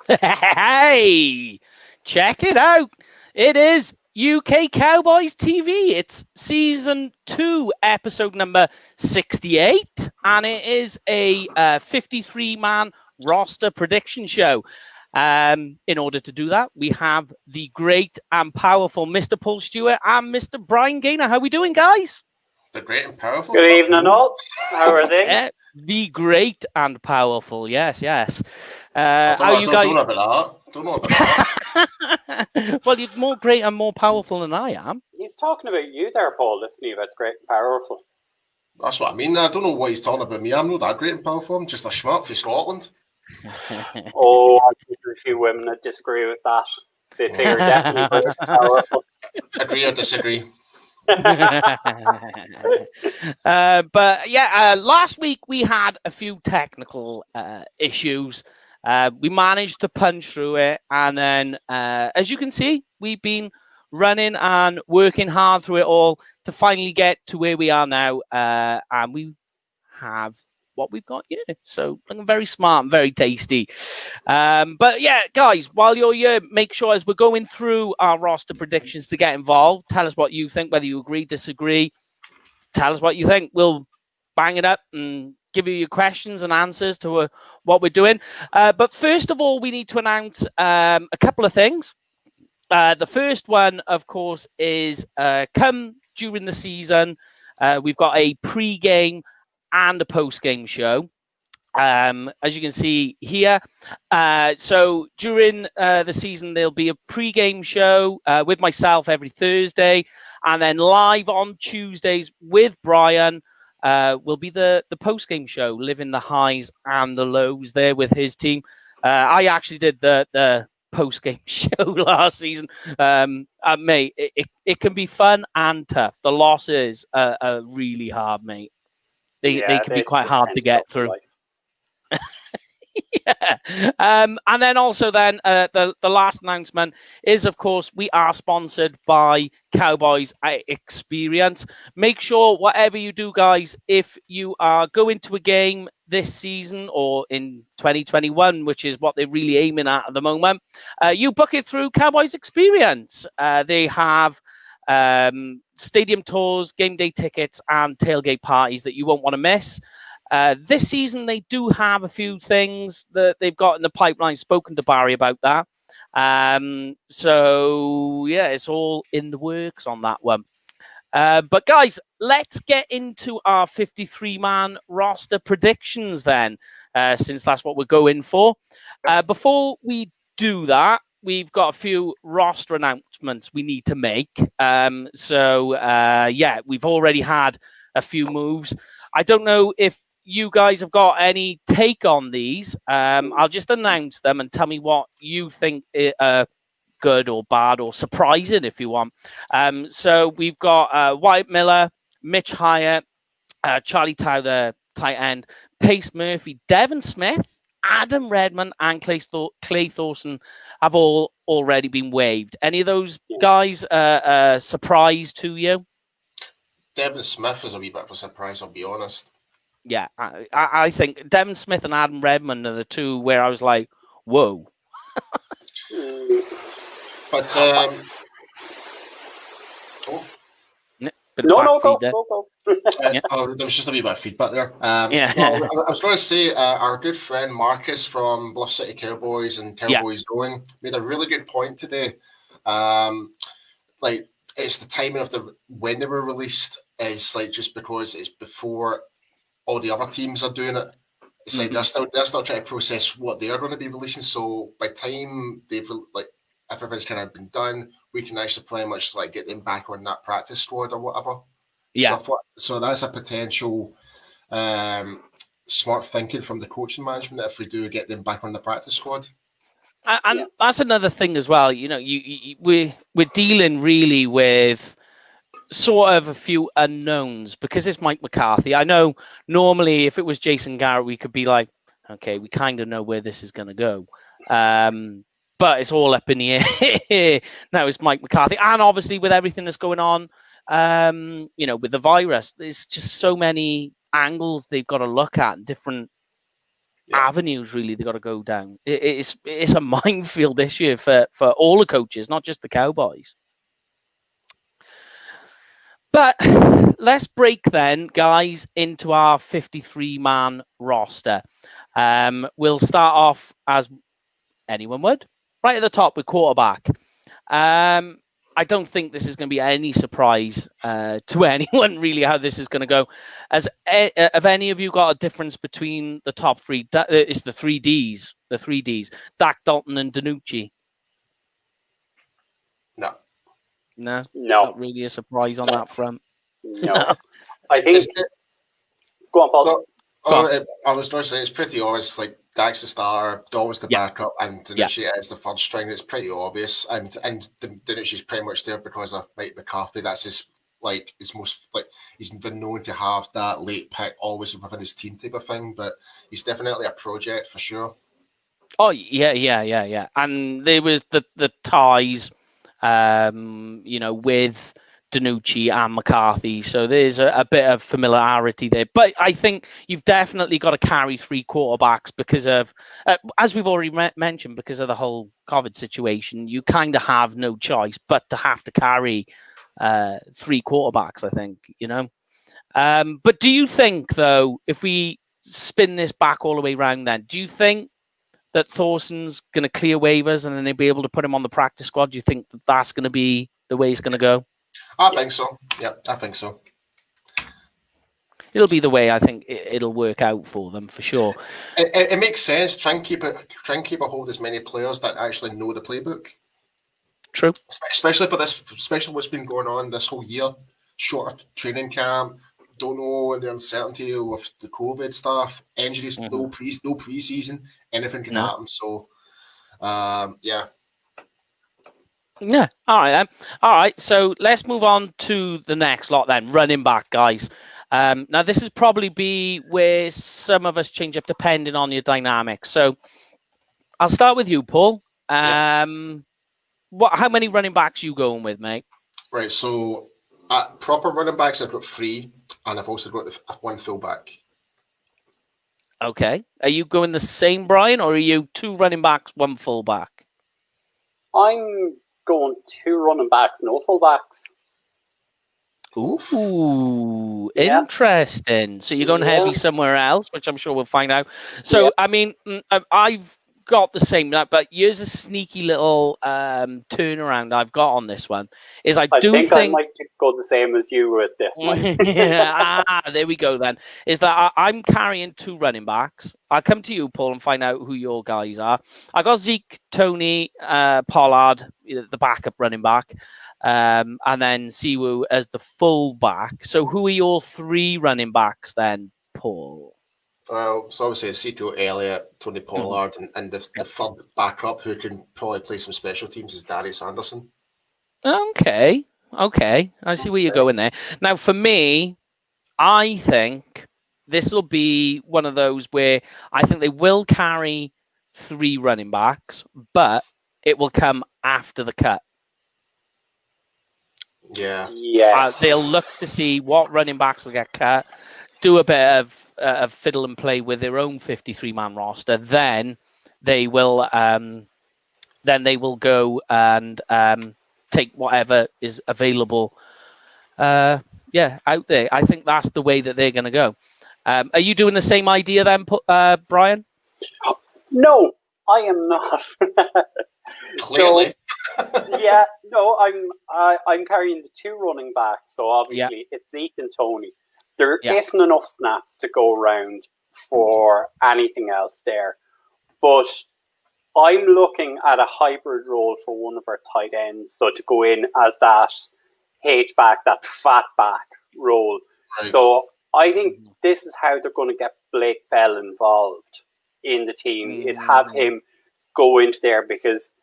Hey, check it out. It is UK Cowboys TV. It's season 2, episode number 68, and it is a 53-man roster prediction show. In order to do that, we have the great and powerful Mr. Paul Stewart and Mr. Brian Gaynor. How are we doing, guys? The great and powerful. Good evening, all. How are they? The great and powerful. Yes. Don't know about that. Well, you're more great and more powerful than I am. He's talking about you there, Paul, isn't he? About great and powerful. That's what I mean. I don't know what he's talking about me. I'm not that great and powerful. I'm just a schmuck for Scotland. Oh, I think there's a few women that disagree with that. They think you're definitely great and powerful. Agree or disagree? But yeah, last week we had a few technical issues. We managed to punch through it, and then as you can see, we've been running and working hard through it all to finally get to where we are now, and we have what we've got here. So looking very smart and very tasty. But yeah, guys, while you're here, make sure as we're going through our roster predictions to get involved. Tell us what you think, whether you agree, disagree. Tell us what you think. We'll bang it up and give you your questions and answers to what we're doing. But first of all, we need to announce a couple of things. The first one, of course, is come during the season, we've got a pre-game and a post-game show, as you can see here. So during the season, there'll be a pre-game show with myself every Thursday, and then live on Tuesdays with Brian will be the post-game show, living the highs and the lows there with his team. I actually did the post-game show last season. Mate, it can be fun and tough. The losses are really hard, mate. They can be quite hard to get through. Yeah. And then also then the last announcement is, of course, we are sponsored by Cowboys Experience. Make sure whatever you do, guys, if you are going to a game this season or in 2021, which is what they're really aiming at the moment, you book it through Cowboys Experience. They have stadium tours, game day tickets, and tailgate parties that you won't want to miss. This season, they do have a few things that they've got in the pipeline. Spoken to Barry about that. So, yeah, it's all in the works on that one. But, guys, let's get into our 53-man roster predictions then, since that's what we're going for. Before we do that, we've got a few roster announcements we need to make. Yeah, we've already had a few moves. I don't know if you guys have got any take on these. I'll just announce them and tell me what you think good or bad or surprising if you want. So we've got Wyatt Miller, Mitch Hyatt, Charlie Towler, tight end, Pace Murphy, Devin Smith, Adam Redmond, and Clay Thorson have all already been waived. Any of those guys surprise to you? Devin Smith is a wee bit of a surprise, I'll be honest. Yeah, I think Devin Smith and Adam Redmond are the two where I was like, whoa. But go. There was just a wee bit of feedback there. I was going to say our good friend Marcus from Bluff City Cowboys and Cowboys Going made a really good point today. Like, it's the timing of when they were released is like just because it's before all the other teams are doing it. It's like they're still trying to process what they are going to be releasing. So by the time they've everything's kind of been done, we can actually pretty much like get them back on that practice squad or whatever. Yeah. So that's a potential smart thinking from the coaching management if we do get them back on the practice squad. And that's another thing as well. You know, we're dealing really with sort of a few unknowns because it's Mike McCarthy. I know normally if it was Jason Garrett, we could be like, okay, we kind of know where this is going to go. But it's all up in the air. Now it's Mike McCarthy. And obviously with everything that's going on, with the virus, there's just so many angles they've got to look at, different avenues really they got to go down. It's a minefield this year for all the coaches, not just the Cowboys. But let's break then, guys, into our 53-man roster. We'll start off as anyone would, right at the top with quarterback. I don't think this is going to be any surprise to anyone, really, how this is going to go. Have any of you got a difference between the top three? It's the three Ds. The three Ds. Dak, Dalton, and DiNucci. No. No? No. Not really a surprise on that front. No. I think... Go on, Paul. I was going to say, it's pretty obvious, like, Dak's the starter, Dalton's the backup, and DiNucci is the third string. It's pretty obvious, and DiNucci's pretty much there because of Mike McCarthy. That's his most, like, he's been known to have that late pick always within his team type of thing, but he's definitely a project for sure. Oh, yeah. And there was the ties, with DiNucci and McCarthy, so there's a bit of familiarity there. But I think you've definitely got to carry three quarterbacks because of, as we've already mentioned, because of the whole COVID situation. You kind of have no choice but to have to carry three quarterbacks, I think, But do you think, though, if we spin this back all the way around then, do you think that Thorson's going to clear waivers and then they'll be able to put him on the practice squad? Do you think that that's going to be the way it's going to go? I think so. Yeah, I think so. It'll be the way I think it'll work out for them for sure. It makes sense. Try and keep a hold of as many players that actually know the playbook. True. Especially what's been going on this whole year. Shorter training camp. Don't know the uncertainty with the COVID stuff. Injuries. No preseason. Anything can happen. So, yeah. Yeah. All right then. All right. So let's move on to the next lot then. Running back, guys. Now this is probably be where some of us change up depending on your dynamics. So I'll start with you, Paul. How many running backs you going with, mate? Right. So proper running backs, I've got 3, and I've also got 1 fullback. Okay. Are you going the same, Brian, or are you 2 running backs, 1 fullback? I'm going 2 running backs, no fullbacks. Ooh, interesting. So you're going heavy somewhere else, which I'm sure we'll find out. So, I mean, I've got the same, but here's a sneaky little turnaround I've got on this one. I think I might go the same as you with this one. There we go then. Is that I'm carrying 2 running backs. I'll come to you, Paul, and find out who your guys are. I got Zeke, Tony, Pollard, the backup running back, and then Siwu as the full back. So who are your 3 running backs then, Paul? Well, so obviously Ezekiel Elliott, Tony Pollard, and the third backup who can probably play some special teams is Darius Anderson. Okay. I see where you're going there. Now, for me, I think this will be one of those where I think they will carry 3 running backs, but it will come after the cut. Yeah. They'll look to see what running backs will get cut, do a bit of fiddle and play with their own 53-man roster. Then they will go and take whatever is available. Out there. I think that's the way that they're going to go. Are you doing the same idea then, Brian? No, I am not. Clearly. I'm carrying the 2 running backs. So obviously it's Zeke and Tony. There isn't enough snaps to go around for anything else there. But I'm looking at a hybrid role for one of our tight ends. So to go in as that H-back, that fat back role. Right. So I think this is how they're going to get Blake Bell involved in the team, is have him go into there, because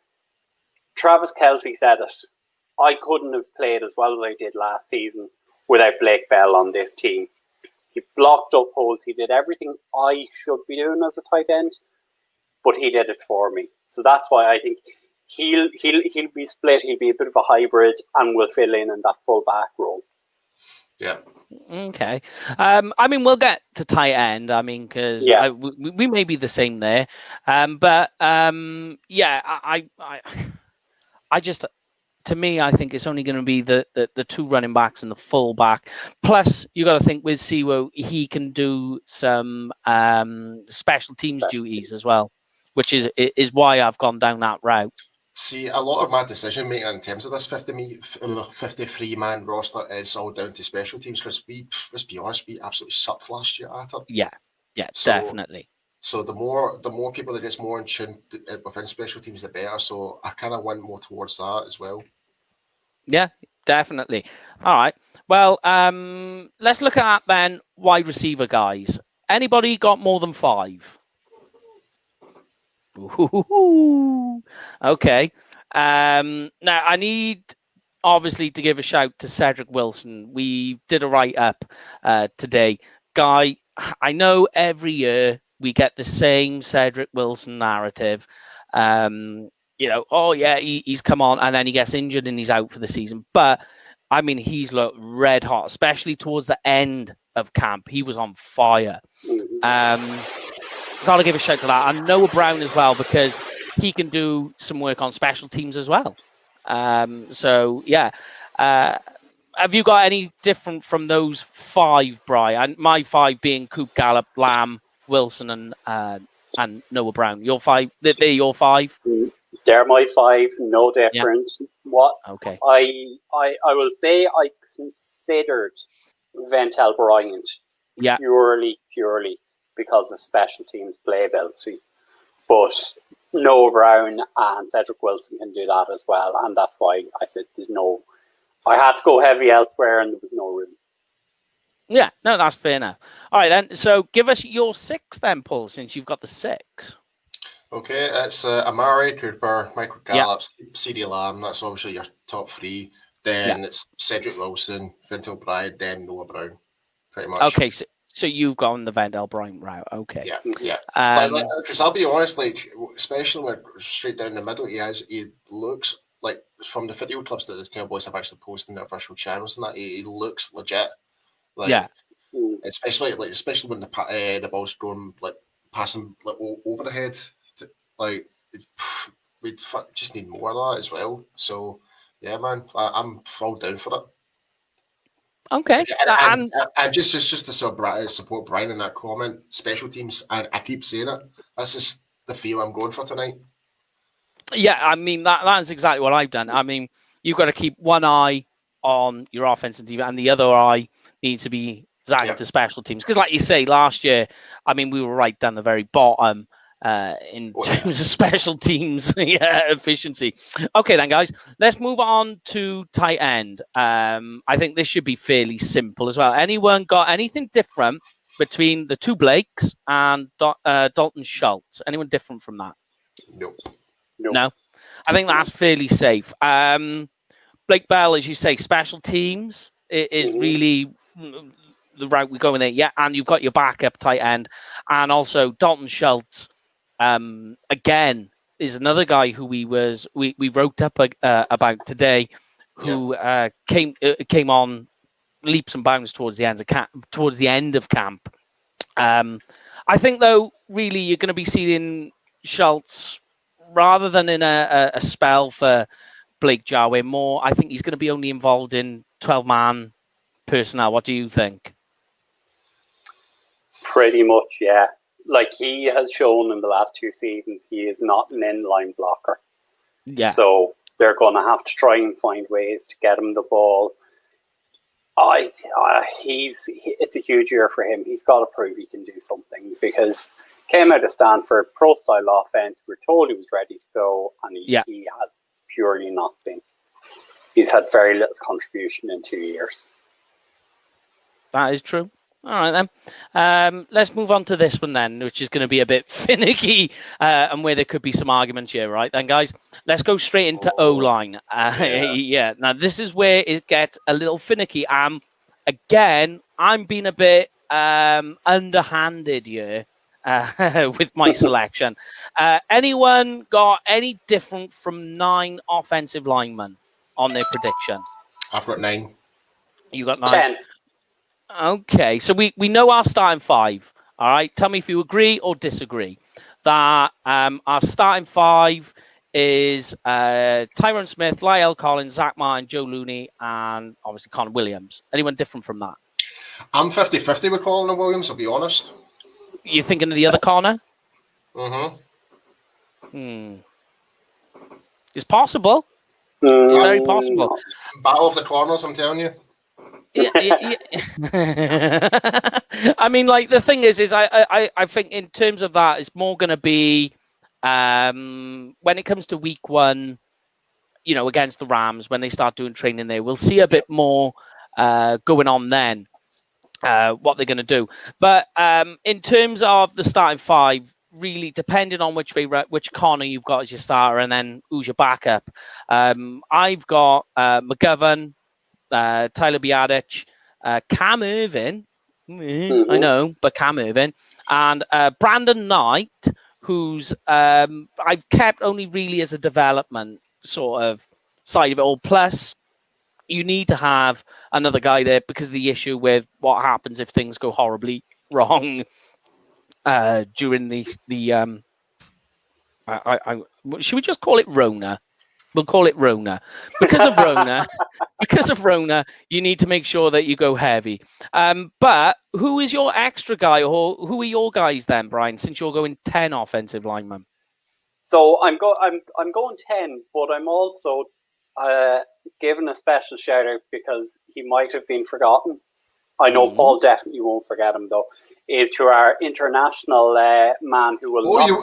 Travis Kelce said it. I couldn't have played as well as I did last season without Blake Bell on this team. He blocked up holes. He did everything I should be doing as a tight end, but he did it for me. So that's why I think he'll be split. He'll be a bit of a hybrid and will fill in that full back role. Yeah, Okay. I mean, we'll get to tight end. I mean, because we may be the same there. But yeah, I just, to me, I think it's only going to be the two running backs and the full back. Plus, you got to think with Siwo, he can do some special teams duties as well, which is why I've gone down that route. See, a lot of my decision making in terms of this 53-man roster is all down to special teams because let's be honest, we absolutely sucked last year at it. Yeah, definitely. So the more people that gets more in tune within special teams, the better. So I kind of went more towards that as well. Yeah, definitely. All right. Well, let's look at then wide receiver guys. Anybody got more than 5? Ooh, okay. Now I need obviously to give a shout to Cedric Wilson. We did a write-up today. Guy, I know every year we get the same Cedric Wilson narrative. You know, oh yeah, he's come on and then he gets injured and he's out for the season. But I mean, he's looked red hot, especially towards the end of camp. He was on fire. Got to give a shout to that. And Noah Brown as well, because he can do some work on special teams as well. So, yeah. Have you got any different from those 5, Brian? My 5 being Coop, Gallup, Lamb, Wilson, and Noah Brown. Your 5? They're your 5? They're my 5. No different. Yeah. What? Okay. I will say I considered Ventel Bryant. Yeah. Purely because of special teams playability. But Noah Brown and Cedric Wilson can do that as well. And that's why I said I had to go heavy elsewhere and there was no room. Yeah, no, that's fair enough. All right, then. So give us your 6 then, Paul, since you've got the 6. Okay, it's Amari Cooper, Michael Gallup, CeeDee Lamb. That's obviously your top 3. Then it's Cedric Wilson, Ventel Bryant, then Noah Brown. Pretty much. Okay, so you've gone the Ventel Bryant route. Okay. Yeah. Because I'll be honest, like, especially when straight down the middle, he looks like, from the video clips that the Cowboys have actually posted in their official channels and that, he looks legit. Like, especially when the ball's going like passing like over the head. Like, we just need more of that as well. So yeah, man, I'm full down for it. Okay, and just to support Brian in that comment, special teams, and I keep saying it. That's just the feel I'm going for tonight. Yeah, I mean that's exactly what I've done. I mean, you've got to keep one eye on your offensive team, and the other eye needs to be zagged to special teams. Because, like you say, last year, I mean, we were right down the very bottom in terms of special teams efficiency. Okay, then, guys, let's move on to tight end. I think this should be fairly simple as well. Anyone got anything different between the 2 Blakes and Dalton Schultz? Anyone different from that? Nope. No? I think that's fairly safe. Blake Bell, as you say, special teams is really the route we're going there. Yeah, and you've got your backup tight end. And also Dalton Schultz, again, is another guy who we wrote up about today, who came on leaps and bounds towards the end of camp. I think, though, really you're going to be seeing Schultz rather than in a spell for Blake Jarwin more. I think he's going to be only involved in 12-man personnel. What do you think? Pretty much, yeah. Like, he has shown in the last 2 seasons, he is not an inline blocker. Yeah. So they're going to have to try and find ways to get him the ball. It's a huge year for him. He's got to prove he can do something, because came out of Stanford, pro-style offense. We were told he was ready to go, and he has purely not been. He's had very little contribution in 2 years. That is true. All right, then. Let's move on to this one then, which is going to be a bit finicky and where there could be some arguments here, right? Then, guys, let's go straight into O-line. Now, this is where it gets a little finicky. Again, I'm being a bit underhanded here with my selection. Anyone got any different from 9 offensive linemen on their prediction? I've got 9. You got 9? 10. Okay, so we know our starting five. All right, tell me if you agree or disagree. That our starting five is Tyrone Smith, Lyle Collins, Zach Martin, Joe Looney, and obviously Connor Williams. Anyone different from that? I'm 50-50 with Colin Williams, I'll be honest. You thinking of the other Connor? Mm-hmm. It's possible. It's very possible. Battle of the corners, I'm telling you. Yeah. I mean, like, the thing is I think in terms of that, it's more going to be when it comes to week one, against the Rams, when they start doing training there, we'll see a bit more going on then, what they're going to do. But in terms of the starting five, really depending on which Connor you've got as your starter and then who's your backup. I've got McGovern, Tyler Biadasz, Cam Irvin, I know, but Cam Irvin, and Brandon Knight, who's I've kept only really as a development sort of side of it all. Plus, you need to have another guy there because of the issue with what happens if things go horribly wrong during the should we just call it Rona? We'll call it Rona. Because of Rona, you need to make sure that you go heavy. But who is your extra guy, or who are your guys then, Brian, since you're going 10 offensive linemen? So I'm going 10, but I'm also giving a special shout out because he might have been forgotten. I know Paul definitely won't forget him, though. Is to our international man who will you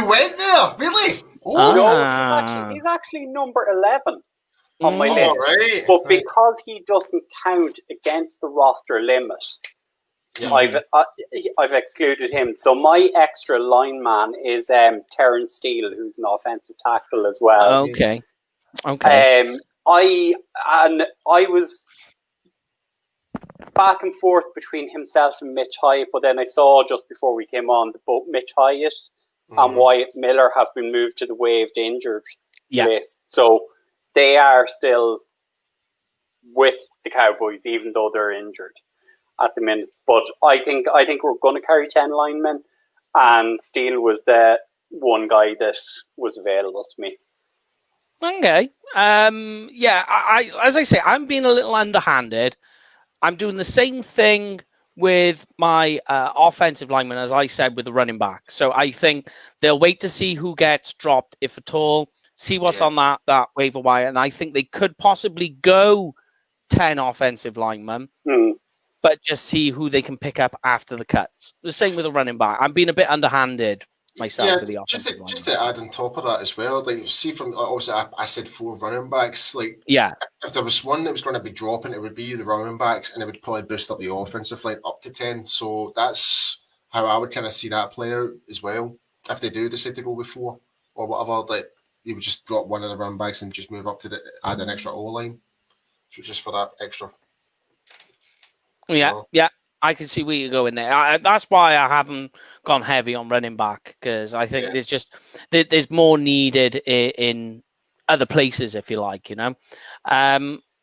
went there? Really? No, he's actually number 11 on my list. Right, but because he doesn't count against the roster limit, I've excluded him. So my extra lineman is Terrence Steele, who's an offensive tackle as well. Okay. I was back and forth between himself and Mitch Hyatt, but then I saw just before we came on that both Mitch Hyatt and Wyatt Miller have been moved to the waived injured list. So they are still with the Cowboys, even though they're injured at the minute. But I think we're going to carry 10 linemen, and Steele was the one guy that was available to me. Okay. I as I say, I'm being a little underhanded. I'm doing the same thing with my offensive lineman, as I said, with the running back. So I think they'll wait to see who gets dropped, if at all, see what's on that waiver wire. And I think they could possibly go 10 offensive linemen, but just see who they can pick up after the cuts. The same with the running back. I'm being a bit underhanded myself with the offensive lineman. Just to add on top of that as well, like, see, from obviously I said 4 running backs. Like, if there was one that was going to be dropping, it would be the running backs, and it would probably boost up the offensive line up to 10. So that's how I would kind of see that play out as well. If they do decide to go with 4 or whatever, like, you would just drop one of the running backs and just move up to add an extra O line, so just for that extra. Yeah. I can see where you're going there. That's why I haven't gone heavy on running back, because I think there's more needed in other places, if you like,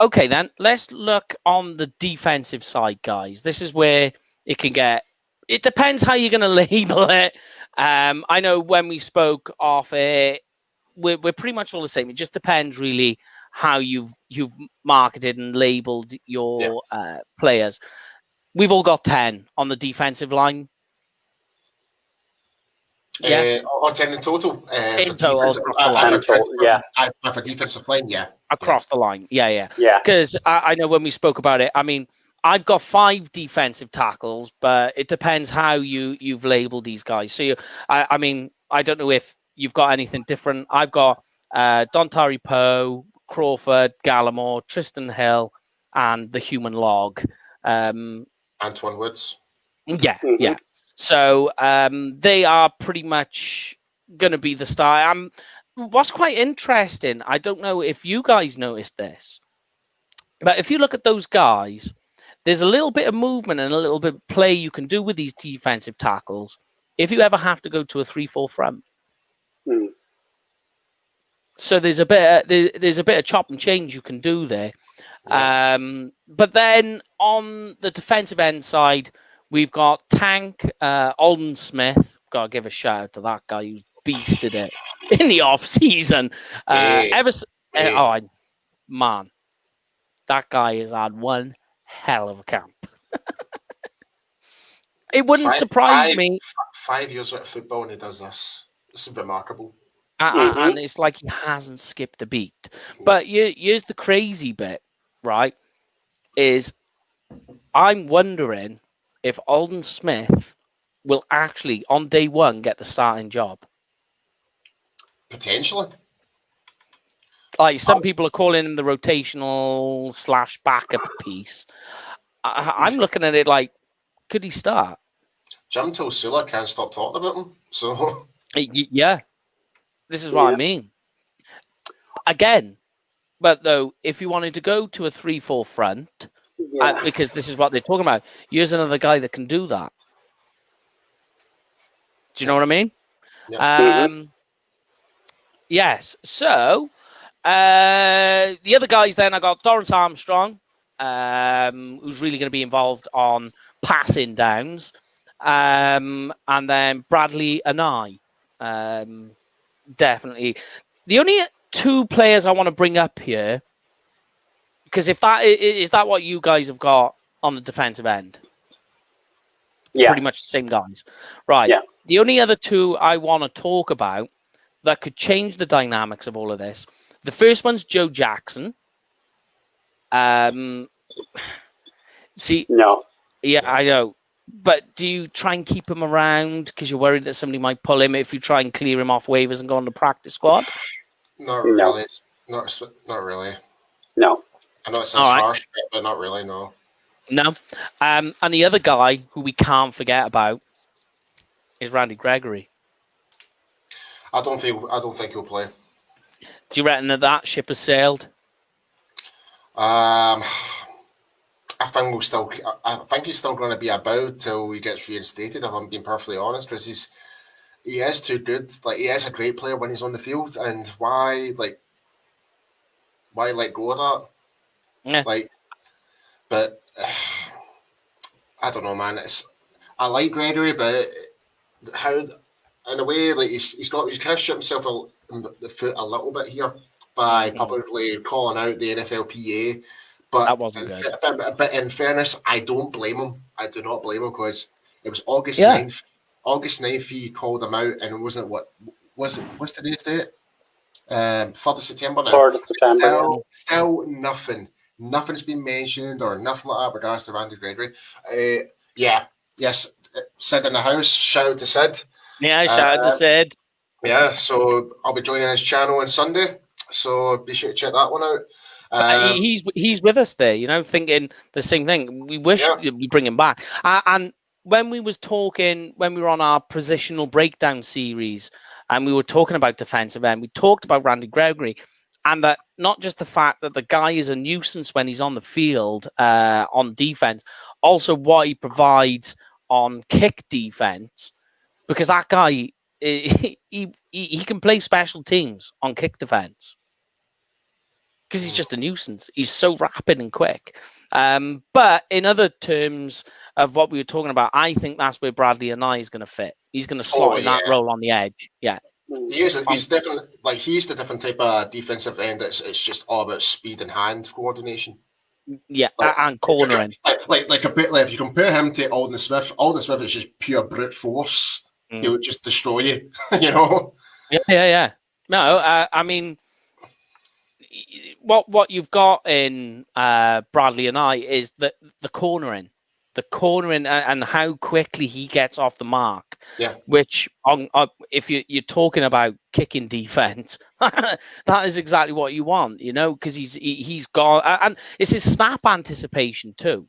Okay, then let's look on the defensive side, guys. This is where it depends how you're going to label it. I know when we spoke off it, we're pretty much all the same. It just depends really how you've marketed and labeled your players. We've all got 10 on the defensive line. Or 10 in total. In total, for defensive line, across the line, yeah. Because I know when we spoke about it, I mean, I've got 5 defensive tackles, but it depends how you've labeled these guys. So I mean, I don't know if you've got anything different. I've got Dontari Poe, Crawford, Gallimore, Tristan Hill, and the human log. Antoine Woods. Yeah. So they are pretty much going to be the star. What's quite interesting, I don't know if you guys noticed this, but if you look at those guys, there's a little bit of movement and a little bit of play you can do with these defensive tackles if you ever have to go to a 3-4 front. So there's a bit of chop and change you can do there. But then on the defensive end side, we've got Tank, Alden Smith. Got to give a shout out to that guy who beasted it in the off season. Man, that guy has had one hell of a camp. It wouldn't surprise me. 5 years of football and he does this. This is remarkable. And it's like he hasn't skipped a beat. But here's the crazy bit, right? Is I'm wondering if Alden Smith will actually, on day one, get the starting job. Potentially. Like some people are calling him the rotational / backup piece. I'm looking at it like, could he start? Jim Tulsula can't stop talking about him. So yeah, this is what I mean. Again, but though, if you wanted to go to a 3-4 front, because this is what they're talking about, here's another guy that can do that. Do you know what I mean? Yeah. Yes. So the other guys then, I got Dorrance Armstrong, who's really going to be involved on passing downs. And then Bradley and I, definitely. The only two players I want to bring up here, because if that is that what you guys have got on the defensive end? Yeah. Pretty much the same guys. Right. Yeah. The only other two I want to talk about that could change the dynamics of all of this. The first one's Joe Jackson. See, no. Yeah, I know. But do you try and keep him around because you're worried that somebody might pull him if you try and clear him off waivers and go on the practice squad? Not really. Not really. No. I know it sounds harsh, but not really, no. No. And the other guy who we can't forget about is Randy Gregory. I don't think he'll play. Do you reckon that ship has sailed? I think he's still going to be about till he gets reinstated. If I'm being perfectly honest, because he is too good. Like, he is a great player when he's on the field, and why let go of that? Yeah. But I don't know, man. I like Gregory, but how, in a way, like he's kind of shot himself in the foot a little bit here by publicly calling out the NFLPA. But that wasn't good. But in fairness, I don't blame him. I do not blame him, because it was August 9th. August 9th, he called him out, and it wasn't what's today's date? 3rd of September now. 3rd of September. Still nothing. Nothing's been mentioned or nothing like that with regards to Randy Gregory. Yes. Sid in the house. Shout out to Sid. Yeah, shout out to Sid. Yeah, so I'll be joining his channel on Sunday. So be sure to check that one out. He's with us there, thinking the same thing. We wish we bring him back. And when we were on our positional breakdown series, and we were talking about defensive end, we talked about Randy Gregory, and that not just the fact that the guy is a nuisance when he's on the field on defense, also what he provides on kick defense, because that guy he can play special teams on kick defense. Because he's just a nuisance. He's so rapid and quick. But in other terms of what we were talking about, I think that's where Bradley and I is going to fit. He's going to slot in that role on the edge. Yeah. He's definitely, he's the different type of defensive end. It's just all about speed and hand coordination. Yeah, and cornering. If you compare him to Alden Smith is just pure brute force. He would just destroy you, Yeah. No, I mean, what you've got in Bradley and I is the cornering and how quickly he gets off the mark. Yeah. Which if you're talking about kicking defense, that is exactly what you want, because he's got, and it's his snap anticipation too.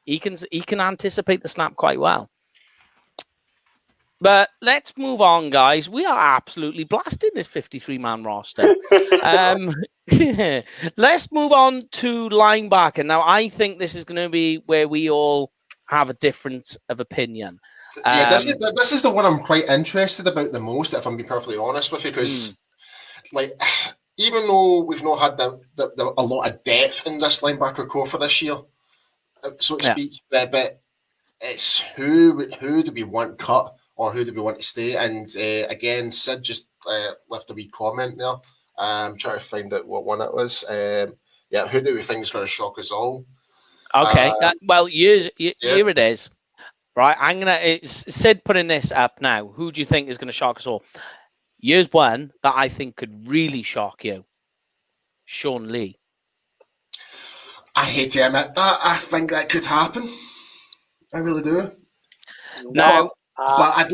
He can anticipate the snap quite well. But let's move on, guys. We are absolutely blasting this 53-man roster. Let's move on to linebacker. Now, I think this is going to be where we all have a difference of opinion. This is the one I'm quite interested about the most, if I'm being perfectly honest with you, because even though we've not had a lot of depth in this linebacker core for this year, so to speak, but it's who do we want cut or who do we want to stay? And again, Sid just left a wee comment there. I'm trying to find out what one it was. Who do we think is going to shock us all? Okay, well, here it is. Right, it's Sid putting this up now. Who do you think is going to shock us all? Here's one that I think could really shock you. Sean Lee. I hate to admit that. I think that could happen. I really do. No, but I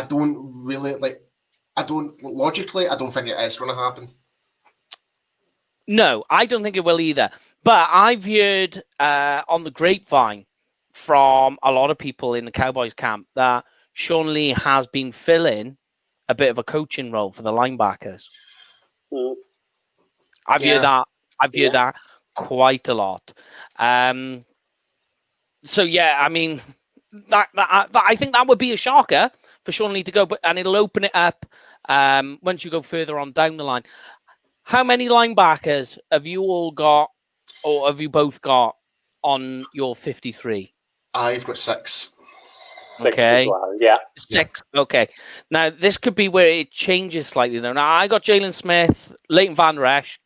don't really logically. I don't think it is going to happen. No, I don't think it will either. But I've heard on the grapevine from a lot of people in the Cowboys camp that Sean Lee has been filling a bit of a coaching role for the linebackers. I've heard that quite a lot. So yeah, I mean, that I think that would be a shocker for Sean Lee to go, and it'll open it up once you go further on down the line. How many linebackers have you all got, or have you both got on your 53? I've got 6. Okay. As well, yeah. 6. Okay. Now this could be where it changes slightly. Now I got Jalen Smith, Leighton Vander Esch,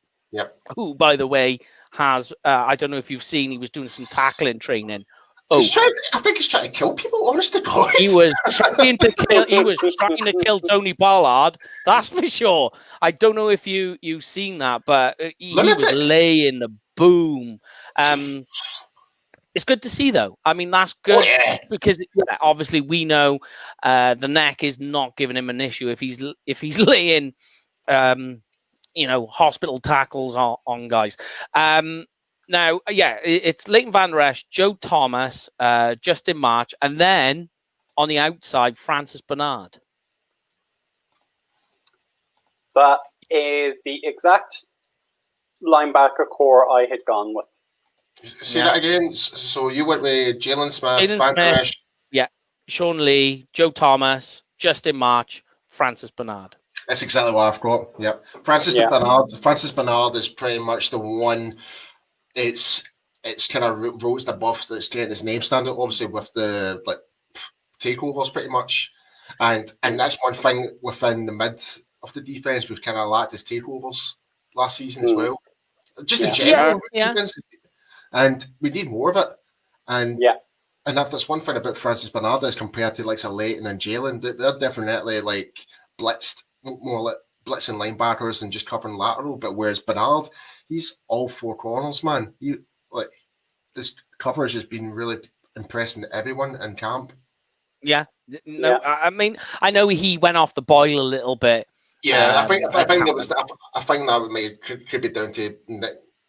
who, by the way, has I don't know if you've seen, he was doing some tackling training. I think he's trying to kill people. Honest to God, he was trying to kill. He was trying to kill Tony Pollard. That's for sure. I don't know if you've seen that, but he was laying the boom. It's good to see, though. I mean, that's good because obviously we know the neck is not giving him an issue if he's laying, hospital tackles on guys. Now, it's Leighton Vander Esch, Joe Thomas, Justin March, and then on the outside, Francis Bernard. That is the exact linebacker core I had gone with. Say that again. So you went with Jalen Smith, Vander Esch. Yeah, Sean Lee, Joe Thomas, Justin March, Francis Bernard. That's exactly what I've got. Yep. Francis Bernard is pretty much the one. It's kind of rose above that's getting his name stand out, obviously, with the takeovers pretty much, and that's one thing within the mid of the defense we've kind of lacked is takeovers last season as well, just in general. And we need more of it. And that's one thing about Francis Bernard as compared to like Leighton and Jalen. They're definitely like blitzing linebackers and just covering lateral. But whereas Bernard, he's all 4 corners, man. This coverage has been really impressing everyone in camp. Yeah. No, I mean, I know he went off the boil a little bit. Yeah, I think that could be down to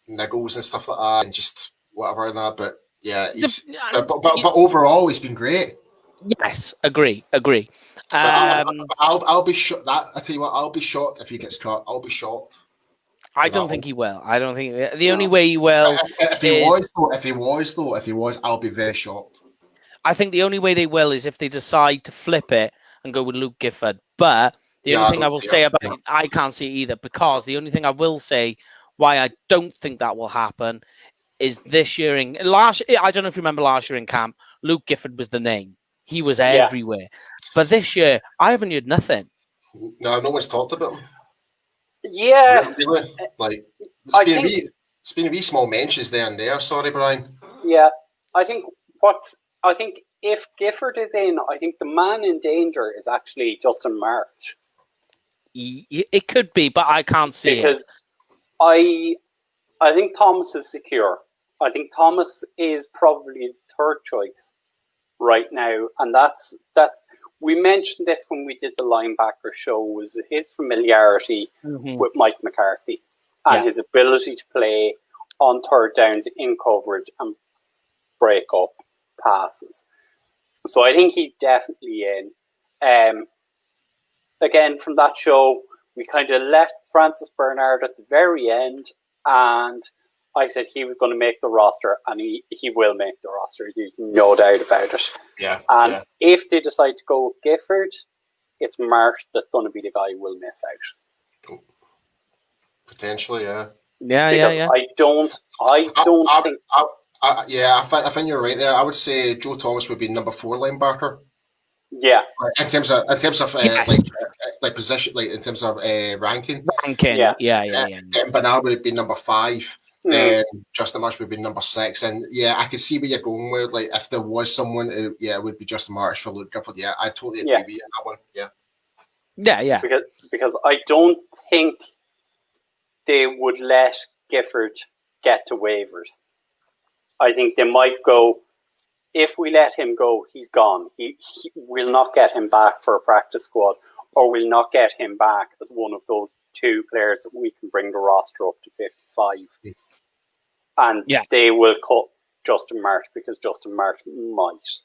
niggles and stuff like that, and just whatever and that. But yeah, but overall, he's been great. Yes, agree. I'll be shocked. I tell you what, I'll be shocked if he gets cut. I'll be shocked. I don't think he will. I don't think the only way he will. If he was, I'll be very shocked. I think the only way they will is if they decide to flip it and go with Luke Gifford. But the only thing I will say about it, I can't see it either, because the only thing I will say why I don't think that will happen is this year I don't know if you remember last year in camp, Luke Gifford was the name. He was everywhere. But this year, I haven't heard nothing. No one's talked about him. Yeah. Really? It's been a wee small mentions there and there. Sorry, Brian. Yeah. I think if Gifford is in, I think the man in danger is actually Justin March. It could be, but I can't see it. I think Thomas is secure. I think Thomas is probably third choice right now, and that's we mentioned this when we did the linebacker show, was his familiarity with Mike McCarthy and his ability to play on third downs in coverage and break up passes. So I think he's definitely in. Again, from that show, we kind of left Francis Bernard at the very end, and I said he was going to make the roster, and he will make the roster. There's no doubt about it. Yeah. And if they decide to go with Gifford, it's Marsh that's going to be the guy who will miss out. Potentially, yeah. Yeah. I don't think. I think you're right there. I would say Joe Thomas would be number 4 linebacker. Yeah. In terms of Yes. like position, like in terms of ranking. Yeah. Bernard would be number 5. Then Justin Marsh would be number 6, and I could see where you're going with. Like, if there was someone, it would be Justin Marsh for Luke Gifford. Yeah, I totally agree with you on that one. Yeah. Because I don't think they would let Gifford get to waivers. I think they might go, if we let him go, he's gone. He will not get him back for a practice squad, or we'll not get him back as one of those 2 players that we can bring the roster up to 55. And they will cut Justin Marsh because Justin Marsh might.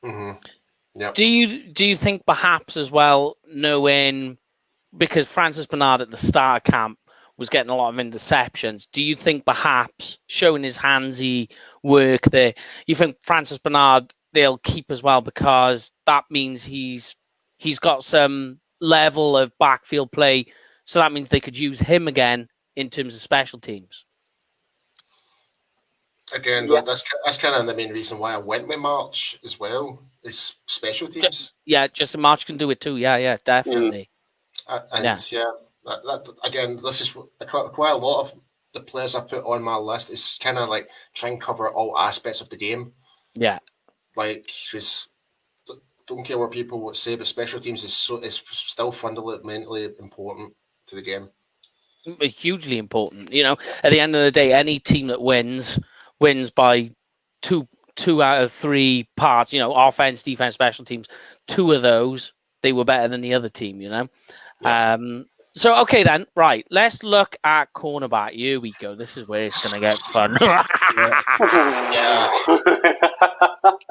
Mm-hmm. Yep. Do you think perhaps as well, knowing, because Francis Bernard at the start of camp was getting a lot of interceptions, do you think perhaps showing his handsy work there, you think Francis Bernard they'll keep as well, because that means he's got some level of backfield play, so that means they could use him again in terms of special teams? Again, that's kind of the main reason why I went with March as well, is special teams. Just March can do it too. Yeah, definitely. That again, this is quite a lot of the players I've put on my list is kind of like try and cover all aspects of the game. Yeah. Like, because don't care what people would say, but special teams is still fundamentally important to the game. Hugely important. You know, at the end of the day, any team that wins by two out of 3 parts. You know, offense, defense, special teams. 2 of those, they were better than the other team. You know. Yeah. So, okay then, right, let's look at cornerback. Here we go. This is where it's going to get fun.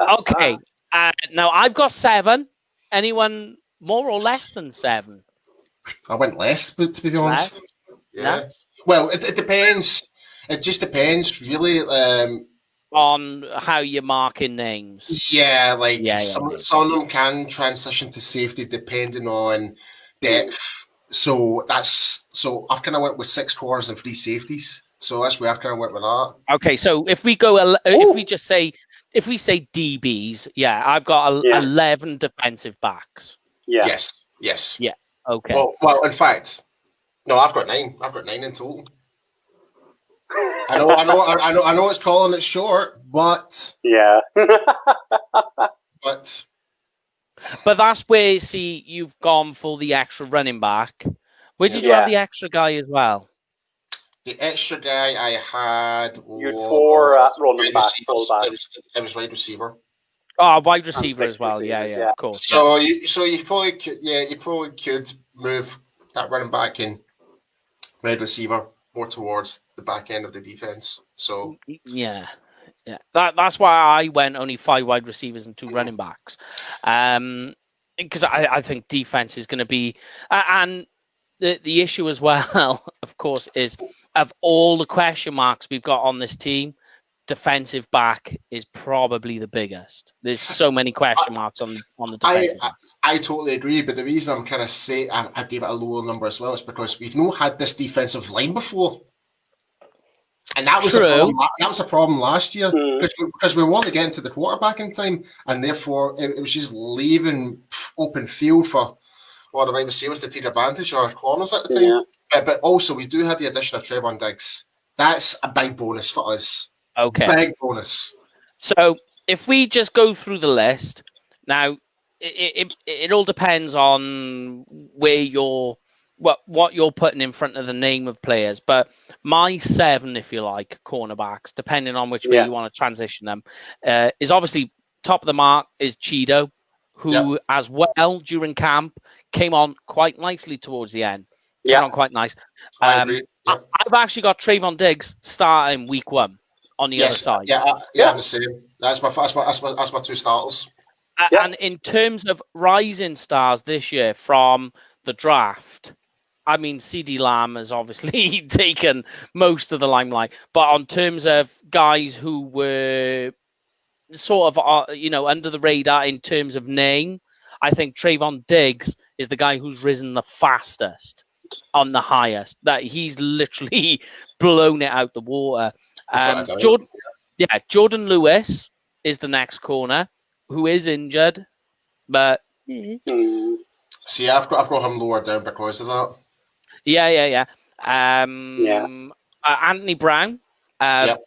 Okay. Now, I've got 7. Anyone more or less than 7? I went less, but to be honest. Less? Yeah. Less? Well, it depends. It just depends, really. On how you're marking names. Yeah, like some of them can transition to safety depending on depth. So I've kind of went with 6 corners and 3 safeties. So that's where I've kind of went with that. Okay, so if we go, if we say DBs, I've got 11 defensive backs. Yeah. Yes. Yeah. Okay. Well, in fact, no, I've got 9. I've got 9 in total. I know it's calling it short, but But that's where, see, you've gone for the extra running back. Where did you have the extra guy as well? The extra guy I had you had 4 running back, fullback. It was wide receiver. Oh, wide receiver as well. Yeah, of course. So you probably could move that running back and wide receiver more towards the back end of the defense. So yeah. That's why I went only 5 wide receivers and 2 running backs, because I think defense is going to be, and the issue as well, of course, is of all the question marks we've got on this team, defensive back is probably the biggest. There's so many question marks on the defensive back. I totally agree, but the reason I'm kind of saying I gave it a lower number as well is because we've not had this defensive line before. And that was a problem last year because we wanted to get into the quarterback in time, and therefore it was just leaving open field for the wide receivers to take advantage of our corners at the time. Yeah. But also we do have the addition of Trevon Diggs. That's a big bonus for us. Okay, big bonus. So if we just go through the list now, it all depends on where what you're putting in front of the name of players, but my 7, if you like, cornerbacks, depending on which way you want to transition them, is obviously top of the mark is Cheeto, who as well during camp came on quite nicely towards the end. Came on quite nice. I agree. I've actually got Trevon Diggs starting week 1 on the other side. I'm the same. That's my 2 starters. And in terms of rising stars this year from the draft, I mean, CD Lamb has obviously taken most of the limelight, but on terms of guys who were sort of, under the radar in terms of name, I think Trevon Diggs is the guy who's risen the fastest. on the highest. That he's literally blown it out the water. Jordan Lewis is the next corner who is injured, but see, I've got him lower down because of that. Yeah. Anthony Brown. Yep.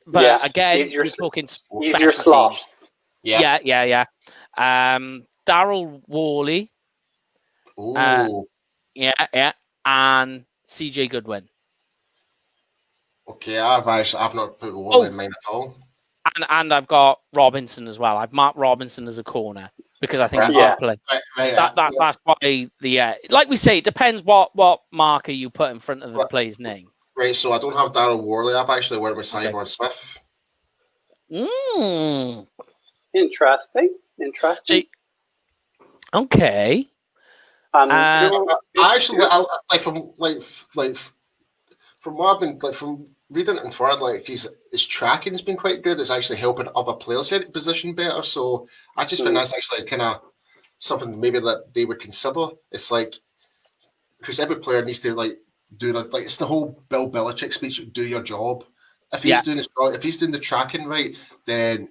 But again, you're talking he's your slot. Yeah. Daryl Worley. Ooh. And CJ Goodwin. Okay, I've not put Worley in mine at all. And I've got Robinson as well. I've marked Robinson as a corner because I think he's going to play. That's why like we say, it depends what marker you put in front of the player's name. Right, so I don't have Daryl Worley. I've actually went with Simon Smith. Interesting. Okay. And from what I've been from reading it and forward, his tracking's been quite good. It's actually helping other players get position better. So I just think that's actually kind of something maybe that they would consider. It's because every player needs to do it's the whole Bill Belichick speech. Do your job. If he's doing his job, if he's doing the tracking right, then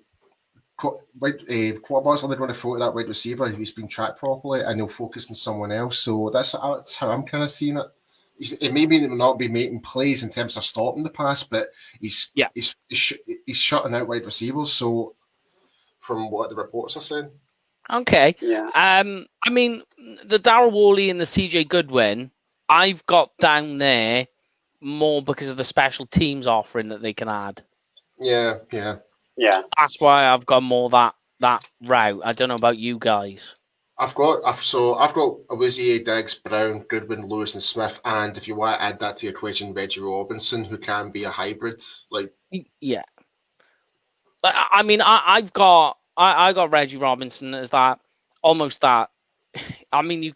quarterbacks are going to throw to that wide receiver if he's being tracked properly, and he'll focus on someone else. So that's how I'm kind of seeing it. He maybe not be making plays in terms of stopping the pass, but he's shutting out wide receivers. So from what the reports are saying. Okay. Yeah. I mean, the Daryl Worley and the CJ Goodwin, I've got down there more because of the special teams offering that they can add. Yeah. That's why I've got more that route. I don't know about you guys. I've got Awuzie, Diggs, Brown, Goodwin, Lewis, and Smith, and if you want to add that to your equation, Reggie Robinson, who can be a hybrid. Yeah. I mean, I got Reggie Robinson as that almost that. I mean,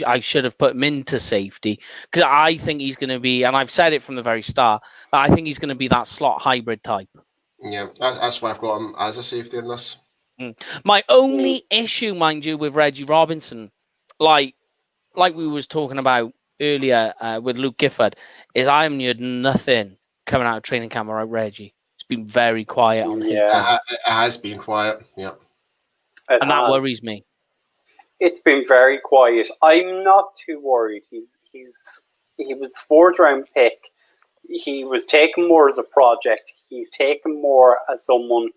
I should have put him into safety because I think he's going to be, and I've said it from the very start, I think he's going to be that slot hybrid type. Yeah, that's why I've got him as a safety in this. My only issue, mind you, with Reggie Robinson, like we was talking about earlier with Luke Gifford, is I am heard nothing coming out of training camp about Reggie. It's been very quiet on his front. It has been quiet, yeah. And that worries me. It's been very quiet. I'm not too worried. He was the 4th round pick. He was taken more as a project. He's taken more as someone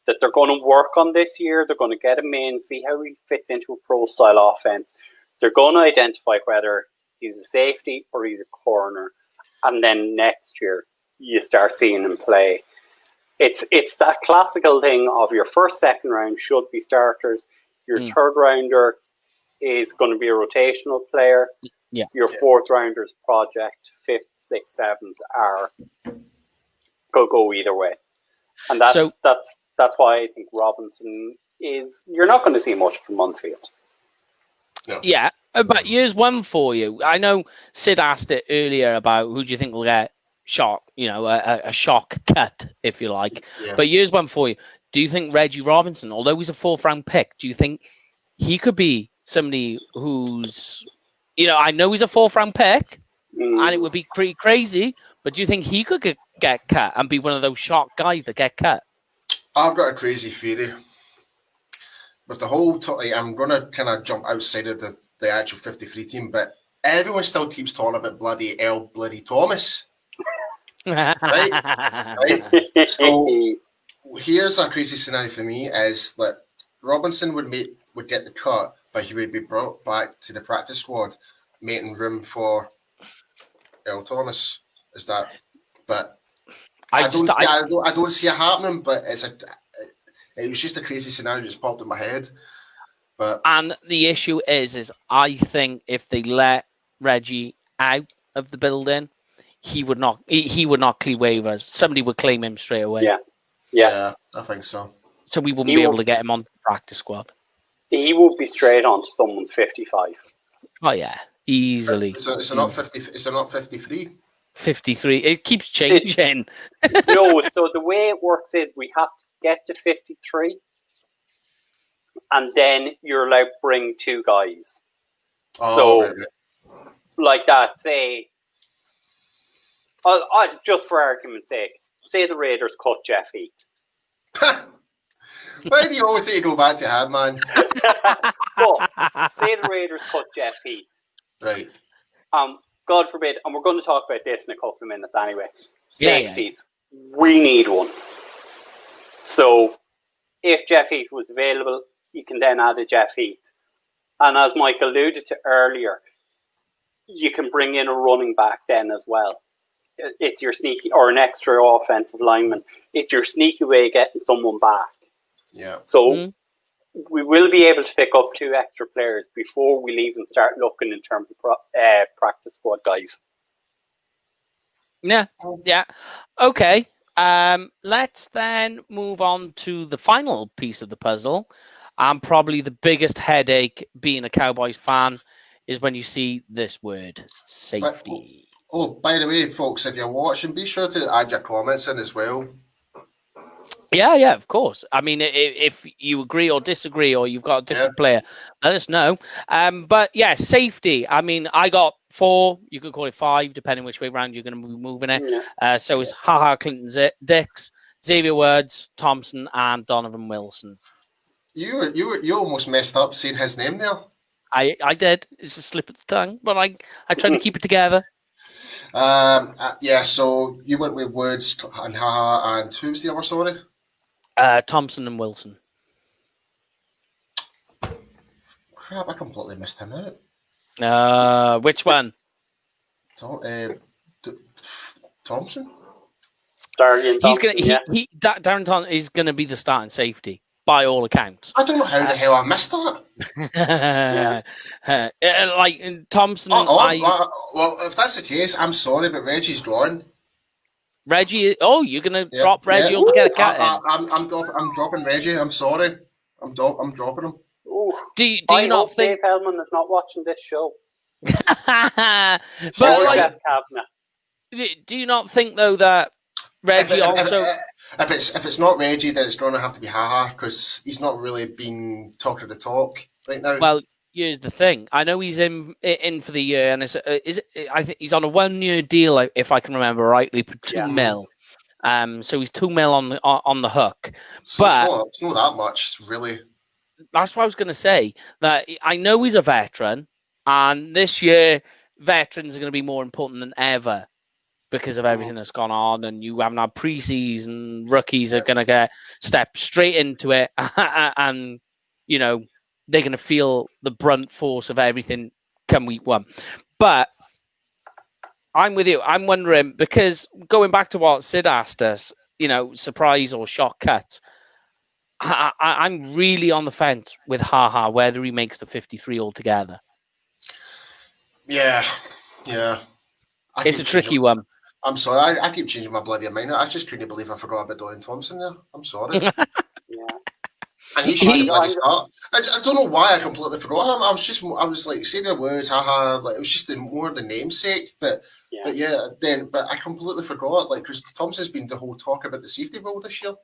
that they're going to work on this year. They're going to get him in, see how he fits into a pro-style offense. They're going to identify whether he's a safety or he's a corner. And then next year, you start seeing him play. It's that classical thing of your first, second round should be starters. Your third rounder is going to be a rotational player. Yeah. Your 4th rounder's project, 5th, 6th, 7th are could go either way. And that's why I think Robinson is. You're not going to see much from Montfield. No. Yeah, but here's one for you. I know Sid asked it earlier about who do you think will get shock, a shock cut, if you like. Yeah. But here's one for you. Do you think Reggie Robinson, although he's a 4th round pick, do you think he could be somebody who's, I know he's a 4th round pick, and it would be pretty crazy, but do you think he could get cut and be one of those shock guys that get cut? I've got a crazy theory. With the whole, I'm going to kind of jump outside of the actual 53 team, but everyone still keeps talking about bloody Earl Bloody Thomas. Right? So here's a crazy scenario for me is that Robinson would get the cut, but he would be brought back to the practice squad, making room for Earl Thomas. Is that? But I don't see it happening. But it was just a crazy scenario that just popped in my head. And the issue is I think if they let Reggie out of the building, he would not clear waivers. Somebody would claim him straight away. Yeah, I think so. So we wouldn't be able to get him on the practice squad. He would be straight on to someone's 55. Oh yeah, easily. Is it not 50? Is it not 53? 53. It keeps changing. No, so the way it works is we have to get to 53, and then you're allowed to bring 2 guys. Oh, right. like that, say, just for argument's sake, say the Raiders cut Jeff Heath. Why do you always need to go back to him, man? But say the Raiders cut Jeff Heath. Right. God forbid, and we're going to talk about this in a couple of minutes anyway. Safeties. Yeah. We need one. So if Jeff Heath was available, you can then add a Jeff Heath. And as Mike alluded to earlier, you can bring in a running back then as well. It's your sneaky, or an extra offensive lineman. It's your sneaky way of getting someone back. Yeah. So we will be able to pick up 2 extra players before we'll even start looking in terms of practice squad guys. Yeah. Okay. Let's then move on to the final piece of the puzzle. And probably the biggest headache being a Cowboys fan is when you see this word, safety. By the way, folks, if you're watching, be sure to add your comments in as well. Yeah, of course. I mean, if you agree or disagree, or you've got a different player, let us know. But yeah, safety. I mean, I got 4. You could call it 5, depending which way around you're going to be moving it. Yeah. So it's Clinton Dix, Xavier Woods, Thompson, and Donovan Wilson. You almost messed up saying his name there. I did. It's a slip of the tongue, but I tried to keep it together. Yeah. So you went with Woods and Haha, and who was the other? Sorry. Thompson and Wilson. Crap! I completely missed him out. Which one? Thompson. Darren He's gonna. Darren Thompson is gonna be the starting safety by all accounts. I don't know how the hell I missed that. Like Thompson. Well, if that's the case, I'm sorry, but Reggie's gone. Reggie, you're gonna drop Reggie altogether? I'm dropping Reggie. I'm sorry. I'm dropping him. Ooh. Do you not think Dave Hellman is not watching this show? But like, do you not think though that Reggie if it's not Reggie, then it's going to have to be Haha, because he's not really been talking the talk right now. Well, here's the thing. I know he's in for the year, and I think he's on a 1-year deal, if I can remember rightly, for $2 million. So he's $2 million on the hook. So but it's not that much, really. That's what I was going to say. That I know he's a veteran, and this year veterans are going to be more important than ever because of everything that's gone on, and you haven't had preseason. Rookies are going to step straight into it, and they're going to feel the brunt force of everything come week 1. But I'm with you. I'm wondering, because going back to what Sid asked us, surprise or shock cuts, I'm really on the fence with Haha whether he makes the 53 altogether. Yeah. It's a tricky one. I'm sorry. I keep changing my bloody mind. I just couldn't believe I forgot about Dorian Thompson there. I'm sorry. And he should have start. I don't know why I completely forgot him. I was like saying the words, Haha. Like, it was just more the namesake. But I completely forgot. Like, because Thompson's been the whole talk about the safety role this year.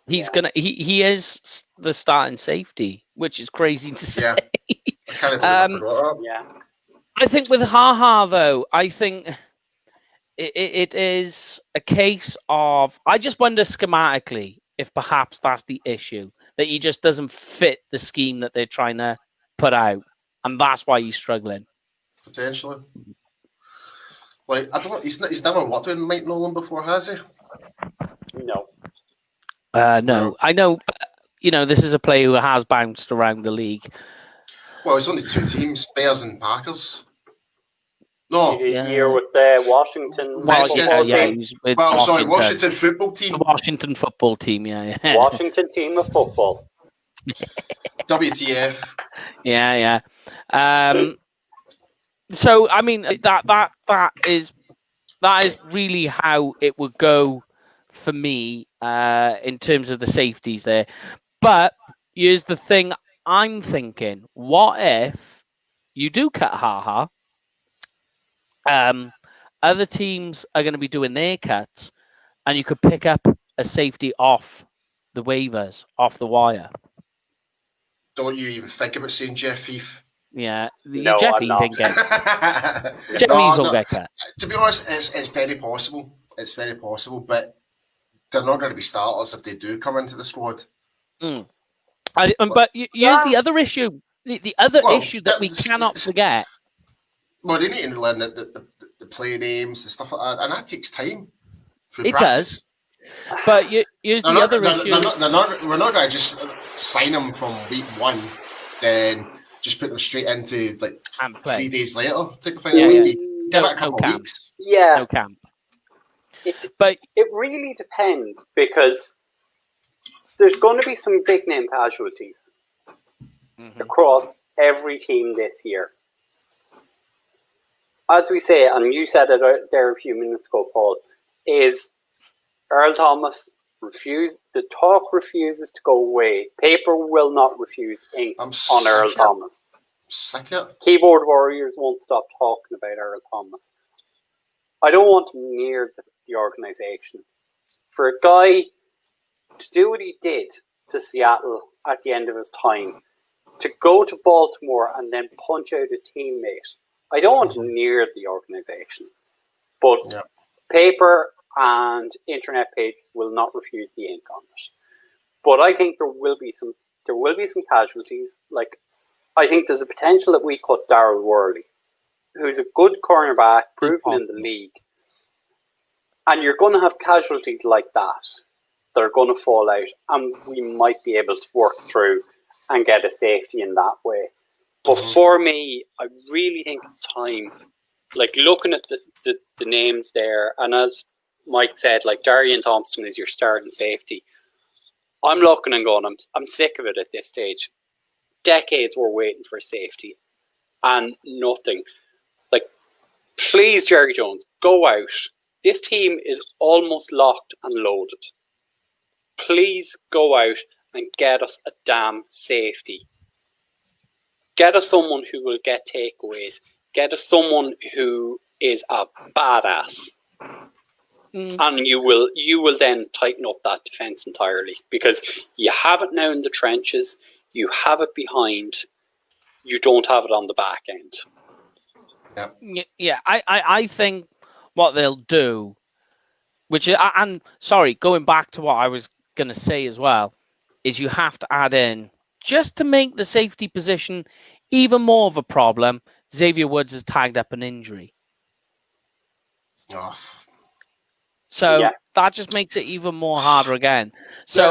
He is the starting safety, which is crazy to say. Yeah. I kind of forgot that. Yeah. I think with Haha though, I think it is a case of, I just wonder schematically if perhaps that's the issue, that he just doesn't fit the scheme that they're trying to put out, and that's why he's struggling. Potentially. Like, I don't. He's never worked with Mike Nolan before, has he? No. No. I know. This is a player who has bounced around the league. Well, it's only 2 teams: Bears and Packers. No. Year with Washington. Washington football team. The Washington football team, yeah. Washington team of football. WTF. Yeah. So I mean that is really how it would go for me in terms of the safeties there. But here's the thing I'm thinking: what if you do cut Haha? Other teams are going to be doing their cuts, and you could pick up a safety off the waivers, off the wire. Don't you even think about saying Jeff Heath? Yeah, No, Jeffy I'm didn't get. Jeffy No, don't get cut. to be honest, it's very possible. It's very possible, but they're not going to be starters if they do come into the squad. But here's the other issue. The other issue that we cannot forget. Well, they need to learn the play names, the stuff like that, and that takes time. It does. But here's the other issue. We're not going to just sign them from week 1, then just put them straight into like 3 days later type of thing. Maybe give it a couple of weeks. Yeah. No camp. But it really depends, because there's going to be some big name casualties across every team this year. As we say, and you said it there a few minutes ago, Paul, is Earl Thomas the talk refuses to go away. Paper will not refuse ink on Earl Thomas. Keyboard Warriors won't stop talking about Earl Thomas. I don't want him near the organisation. For a guy to do what he did to Seattle at the end of his time, to go to Baltimore and then punch out a teammate, I don't want him near the organisation. But paper and internet pages will not refuse the ink on it. But I think there will be some casualties. Like, I think there's a potential that we cut Daryl Worley, who's a good cornerback, proven in the league. And you're going to have casualties like that are going to fall out, and we might be able to work through and get a safety in that way. But for me, I really think it's time, like looking at the names there, and as Mike said, like Darian Thompson is your starting safety. I'm looking and going, I'm sick of it at this stage. Decades we're waiting for safety and nothing. Like, please, Jerry Jones, go out. This team is almost locked and loaded. Please go out and get us a damn safety. Get us someone who will get takeaways. Get us someone who is a badass. And you will then tighten up that defense entirely, because you have it now in the trenches, you have it behind, you don't have it on the back end. Yeah, I think what they'll do, which and sorry, going back to what I was going to say as well, is you have to add in, just to make the safety position even more of a problem, Xavier Woods has tagged up an injury. So that just makes it even more harder again. So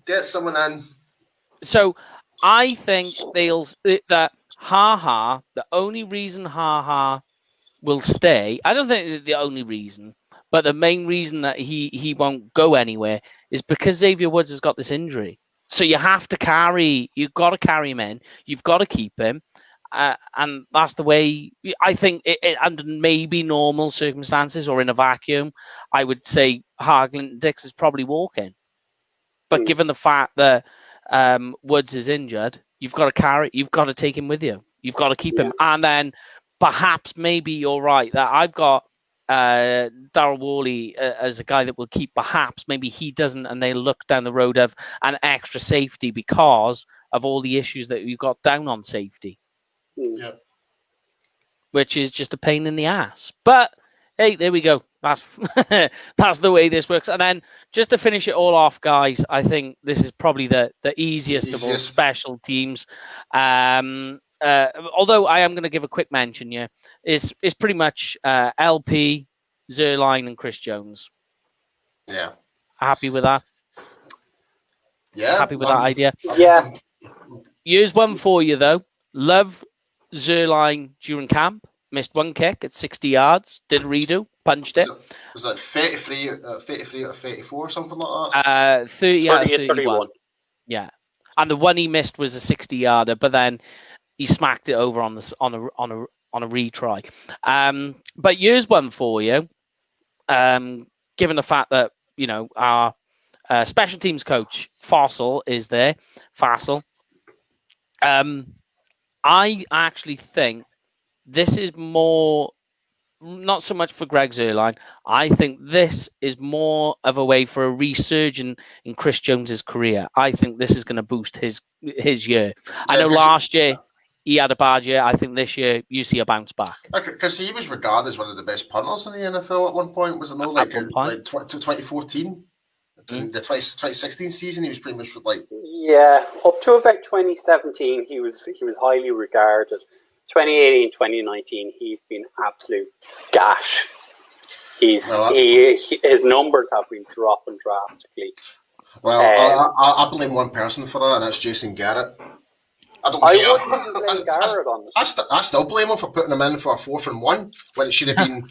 get someone in. So I think the only reason Ha will stay, I don't think the only reason, but the main reason that he won't go anywhere is because Xavier Woods has got this injury. So you've got to carry him in. You've got to keep him. And that's the way I think under maybe normal circumstances or in a vacuum, I would say Dix is probably walking. But given the fact that Woods is injured, you've got to take him with you. You've got to keep him. And then perhaps maybe you're right that I've got Daryl Worley as a guy that will keep. Perhaps maybe he doesn't, and they look down the road of an extra safety because of all the issues that you got down on safety. Yeah. Which is just a pain in the ass. But hey, there we go. That's that's the way this works. And then just to finish it all off, guys, I think this is probably the easiest of all special teams. Although I am going to give a quick mention here, is pretty much LP, Zuerlein, and Chris Jones. Yeah. Happy with that? Yeah. Happy with that idea? Yeah. Here's one for you though. Love Zuerlein during camp. Missed one kick at 60 yards. Did a redo. Punched it. Was that 33 out of 34 or something like that? 30 out of 31. Yeah. And the one he missed was a 60-yarder, but then he smacked it over on a retry. But here's one for you. Given the fact that, you know, our special teams coach Fassel is there. Fassel. I actually think this is more, not so much for Greg Zuerlein. I think this is more of a way for a resurgence in Chris Jones's career. I think this is going to boost his year. I know last year he had a bad year. I think this year you see a bounce back. Because he was regarded as one of the best punters in the NFL at one point, was it not? Like 2014, the 2016 season, he was pretty much like. Yeah, up to about 2017, he was highly regarded. 2018, 2019, he's been absolute gash. His numbers have been dropping drastically. Well, I blame one person for that, and that's Jason Garrett. I wouldn't blame Garrett on this. I still blame him for putting him in for a 4th and 1 when it should have been.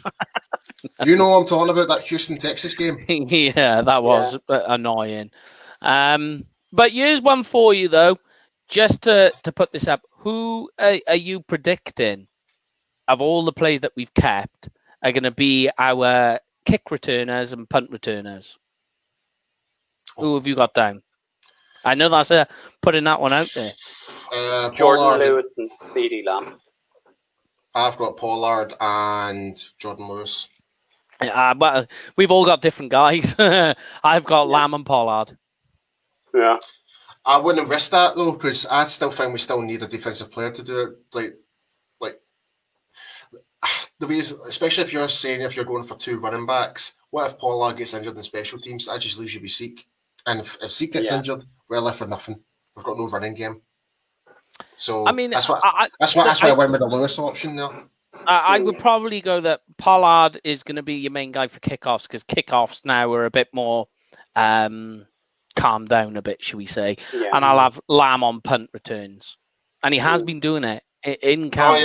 You know what I'm talking about, that Houston, Texas game? Yeah, that was annoying. But here's one for you, though. Just to put this up, who are you predicting of all the players that we've kept are going to be our kick returners and punt returners? Who have you got down? I know that's putting that one out there. Jordan Lewis and CeeDee Lamb. I've got Pollard and Jordan Lewis. Well, we've all got different guys. I've got Lamb and Pollard. Yeah. I wouldn't risk that though, because I still think we still need a defensive player to do it. Like the reason, especially if you're going for 2 running backs, what if Pollard gets injured in special teams? That just leaves you with Zeke. And if Zeke gets injured, we're left with nothing. We've got no running game. So I mean, that's why I went with the Lewis option now. I would probably go that Pollard is going to be your main guy for kickoffs, because kickoffs now are a bit more calmed down a bit, should we say? Yeah. And I'll have Lamb on punt returns, and he has been doing it in camp.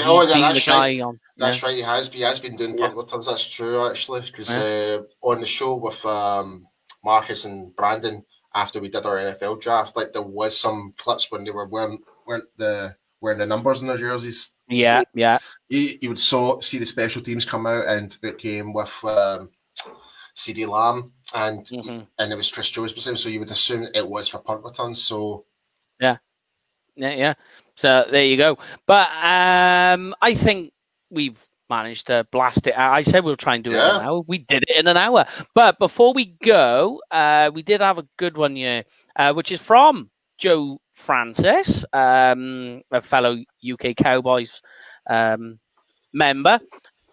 That's right. He has been doing punt returns. That's true, actually, because on the show with Marcus and Brandon, after we did our NFL draft, like there was some clips when they were wearing the numbers in their jerseys. Yeah. You would see the special teams come out, and it came with CeeDee Lamb and it was Chris Jones beside him, so you would assume it was for punt returns. So yeah. So there you go. But I think we've managed to blast it out. I said we'll try and do it in an hour. We did it in an hour. But before we go, we did have a good one here, which is from Joe Francis, a fellow UK Cowboys member.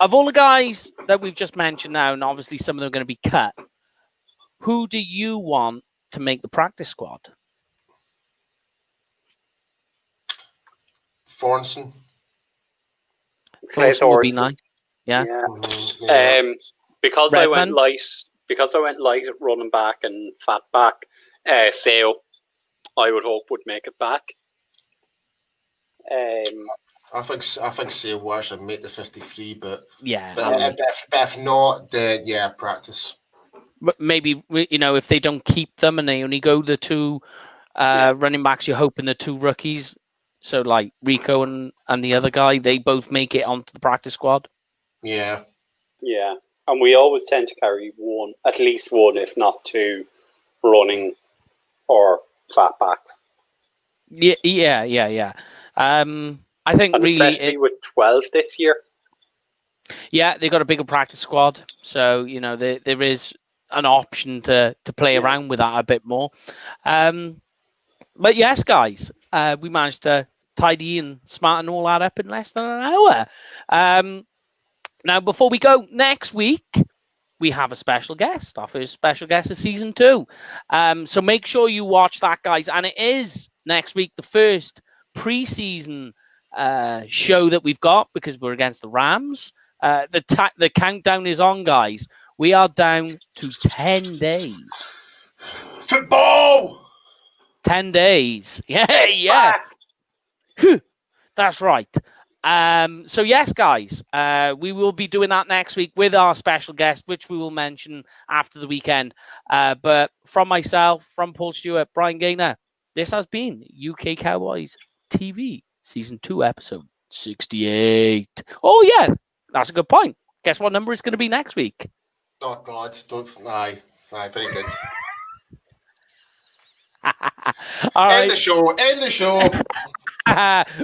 Of all the guys that we've just mentioned now, and obviously some of them are going to be cut, who do you want to make the practice squad? Thornton. Thornton would be nice. Yeah. Because Redmond. I went light at running back and fat back, Sale, I would hope would make it back. I think Sale will actually make the 53, but if not, then practice. But maybe if they don't keep them and they only go the 2 running backs, you're hoping the 2 rookies. So like Rico and the other guy, they both make it onto the practice squad. Yeah. Yeah, and we always tend to carry at least one, if not 2, running or fat backs. Yeah. I think and really, especially with 12 this year. Yeah, they got a bigger practice squad, so there is an option to play around with that a bit more. But yes, guys, we managed to tidy and smarten all that up in less than an hour. Now, before we go, next week we have a special guest. Our first special guest of season 2. So make sure you watch that, guys. And it is next week the first preseason show that we've got, because we're against the Rams. The countdown is on, guys. We are down to 10 days. Football! 10 days. Yeah. That's right. So yes, guys, we will be doing that next week with our special guest, which we will mention after the weekend. But from myself, from Paul Stewart, Brian Gaynor, this has been UK Cowboys TV Season 2, Episode 68. Oh, yeah, that's a good point. Guess what number it's going to be next week? Oh, God. Aye, very good. All right. End the show.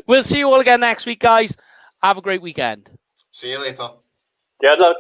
We'll see you all again next week, guys. Have a great weekend. See you later. Good luck.